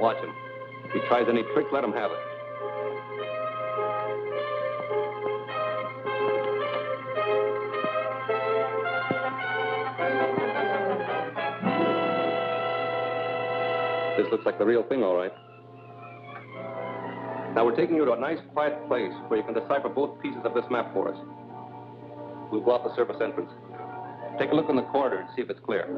Watch him. If he tries any trick, let him have it. This looks like the real thing, all right. Now, we're taking you to a nice, quiet place where you can decipher both pieces of this map for us. We'll go out the surface entrance. Take a look in the corridor and see if it's clear.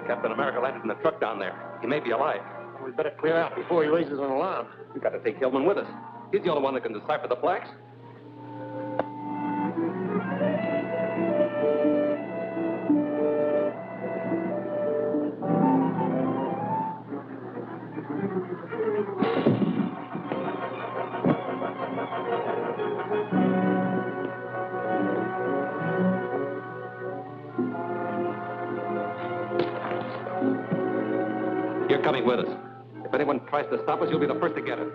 Captain America landed in the truck down there. He may be alive. We'd better clear out before he raises an alarm. We've got to take Hillman with us. He's the only one that can decipher the blacks. You're coming with us. If anyone tries to stop us, you'll be the first to get it.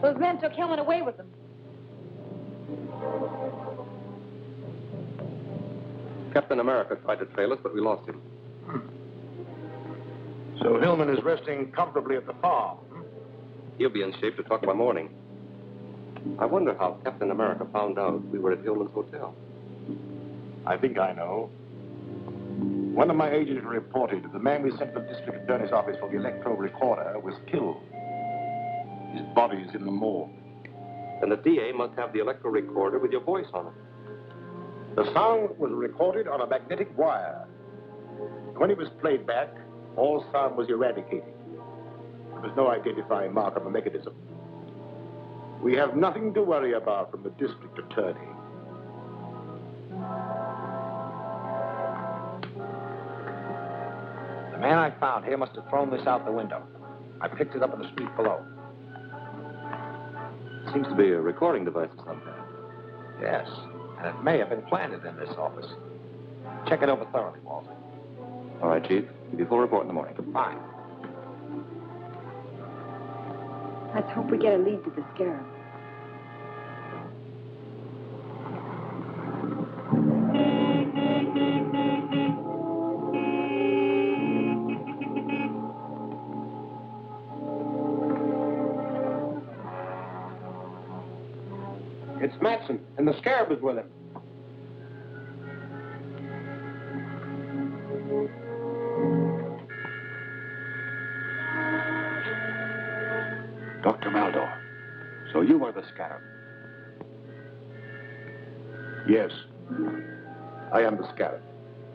Those men took Hillman away with them. Captain America tried to trail us, but we lost him. So Hillman is resting comfortably at the farm. He'll be in shape to talk by morning. I wonder how Captain America found out we were at Hillman's hotel. I think I know. One of my agents reported that the man we sent to the district attorney's office for the electro recorder was killed. His body is in the morgue. Then the DA must have the electro recorder with your voice on it. The sound was recorded on a magnetic wire. When it was played back, all sound was eradicated. There was no identifying mark of the mechanism. We have nothing to worry about from the district attorney. The man I found here must have thrown this out the window. I picked it up in the street below. Seems to be a recording device of some kind. Yes, and it may have been planted in this office. Check it over thoroughly, Walter. All right, Chief. Give you a full report in the morning. Fine. Let's hope we get a lead to the Scarab. It's Matson, and the Scarab is with him. Dr. Maldor, so you are the Scarab. Yes, I am the Scarab.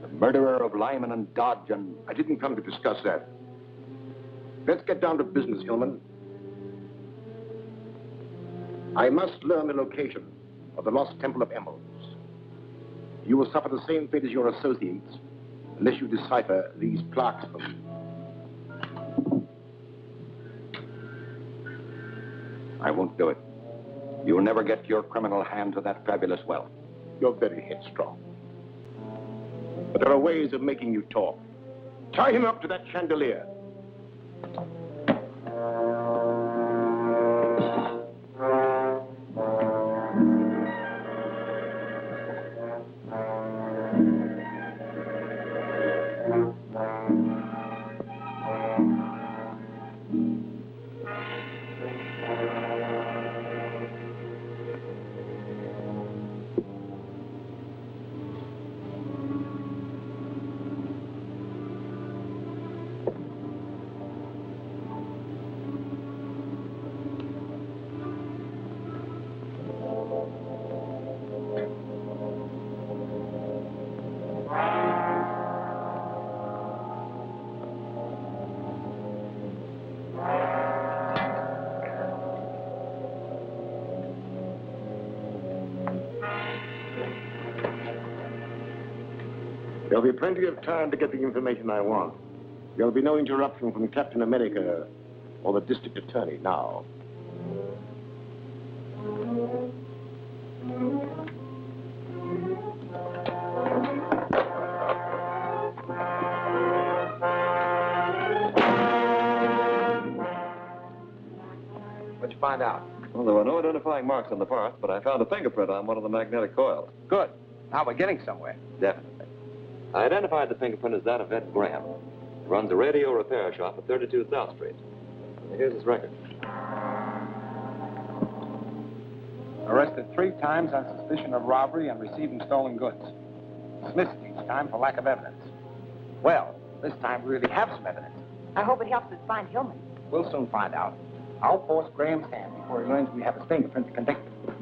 The murderer of Lyman and Dodge and... I didn't come to discuss that. Let's get down to business, Hillman. I must learn the location of the lost Temple of Emeralds. You will suffer the same fate as your associates unless you decipher these plaques for me. I won't do it. You'll never get your criminal hand to that fabulous wealth. You're very headstrong. But there are ways of making you talk. Tie him up to that chandelier. There'll be plenty of time to get the information I want. There'll be no interruption from Captain America or the district attorney now. What'd you find out? Well, there were no identifying marks on the parts, but I found a fingerprint on one of the magnetic coils. Good. Now we're getting somewhere. Definitely. I identified the fingerprint as that of Ed Graham. He runs a radio repair shop at 32 South Street. Here's his record. Arrested 3 times on suspicion of robbery and receiving stolen goods. Dismissed each time for lack of evidence. Well, this time we really have some evidence. I hope it helps us find Hillman. We'll soon find out. I'll force Graham's hand before he learns we have his fingerprint to convict him.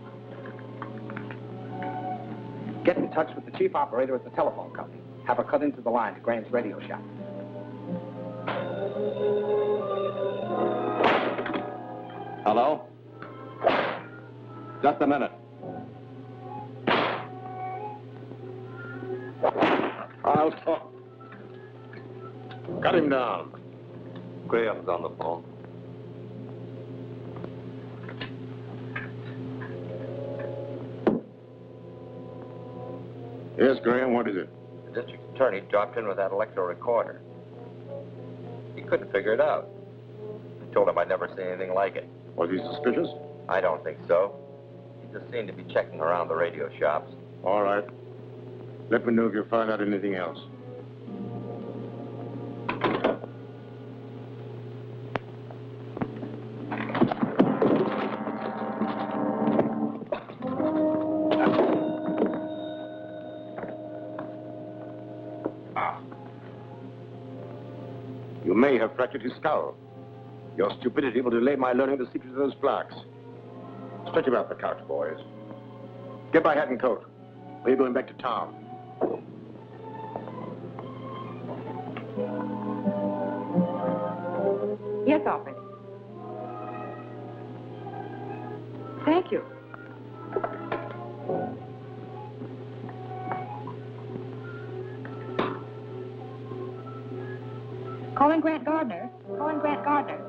Get in touch with the chief operator at the telephone company. Have her cut into the line to Graham's radio shop. Hello? Just a minute. I'll talk. Cut him down. Graham's on the phone. Yes, Graham, what is it? The district attorney dropped in with that electro recorder. He couldn't figure it out. I told him I'd never seen anything like it. Was he suspicious? I don't think so. He just seemed to be checking around the radio shops. All right. Let me know if you find out anything else. You may have fractured his skull. Your stupidity will delay my learning the secret of those plaques. Stretch him out the couch, boys. Get my hat and coat. Or you're going back to town. Yes, Alfred. Thank you. Calling Grant Gardner. Calling Grant Gardner.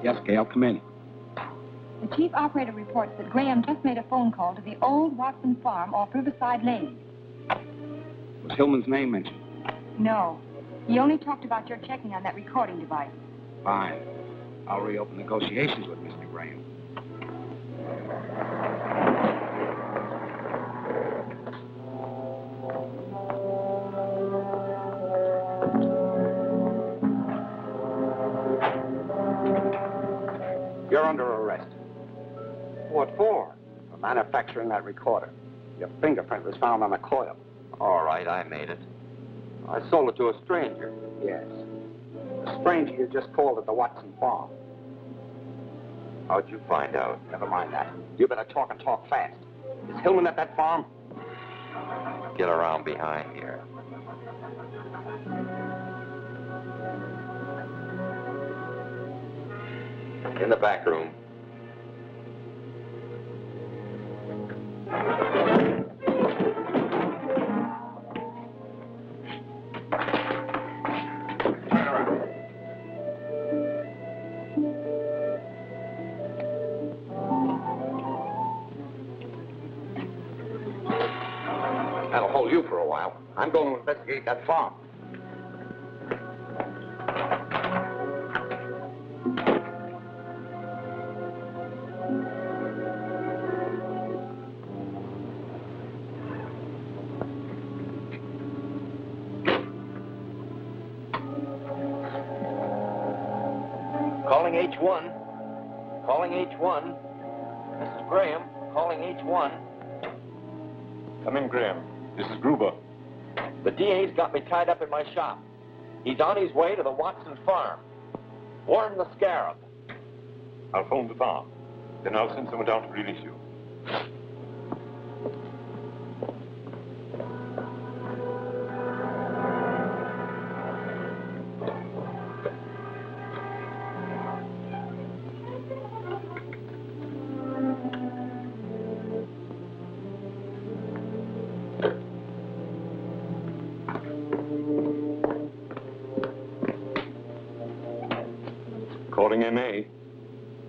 Yes, Gail, come in. The chief operator reports that Graham just made a phone call to the old Watson farm off Riverside Lane. Was Hillman's name mentioned? No. He only talked about your checking on that recording device. Fine. I'll reopen negotiations with Mr. Graham. You're under arrest. What for? For manufacturing that recorder. Your fingerprint was found on the coil. All right, I made it. I sold it to a stranger. Yes. The stranger you just called at the Watson farm. How'd you find out? Never mind that. You better talk and talk fast. Is Hillman at that farm? Get around behind here. In the back room. hold you for a while. I'm going to investigate that farm. Calling H1. Calling H1. This is Graham. Calling H1. Come in, Graham. This is Gruber. The DA's got me tied up in my shop. He's on his way to the Watson farm. Warn the Scarab. I'll phone the farm. Then I'll send someone down to release you. Calling MA.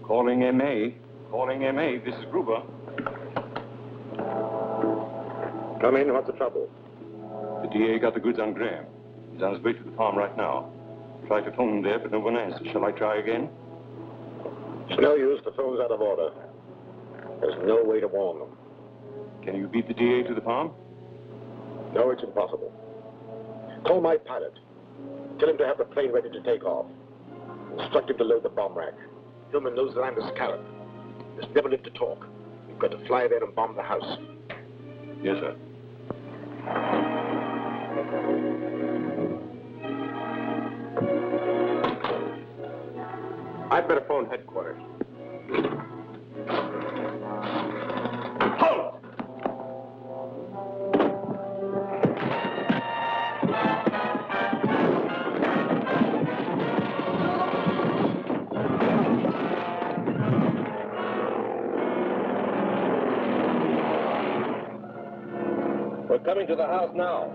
Calling MA. Calling MA. This is Gruber. Come in. What's the trouble? The DA got the goods on Graham. He's on his way to the farm right now. Tried to phone him there, but no one answered. Shall I try again? It's no use. The phone's out of order. There's no way to warn them. Can you beat the DA to the farm? No, it's impossible. Call my pilot. Tell him to have the plane ready to take off. Instruct him to load the bomb rack. Hillman knows that I'm the Scarab. Just never lived to talk. We've got to fly there and bomb the house. Yes, sir. I'd better phone headquarters. Halt! We're coming to the house now.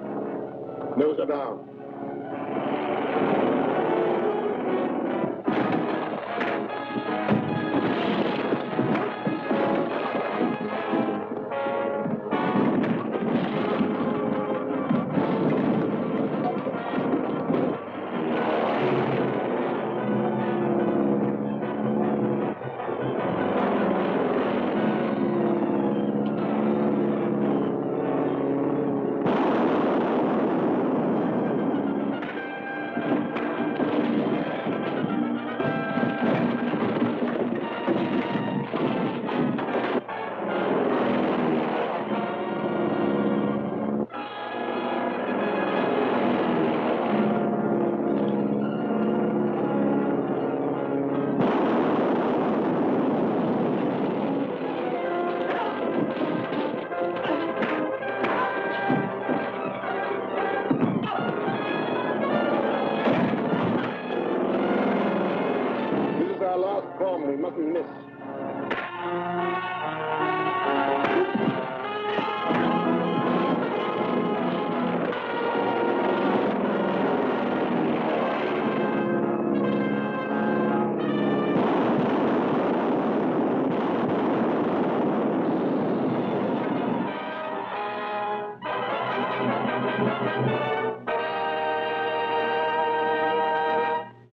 Nose are down. We mustn't miss.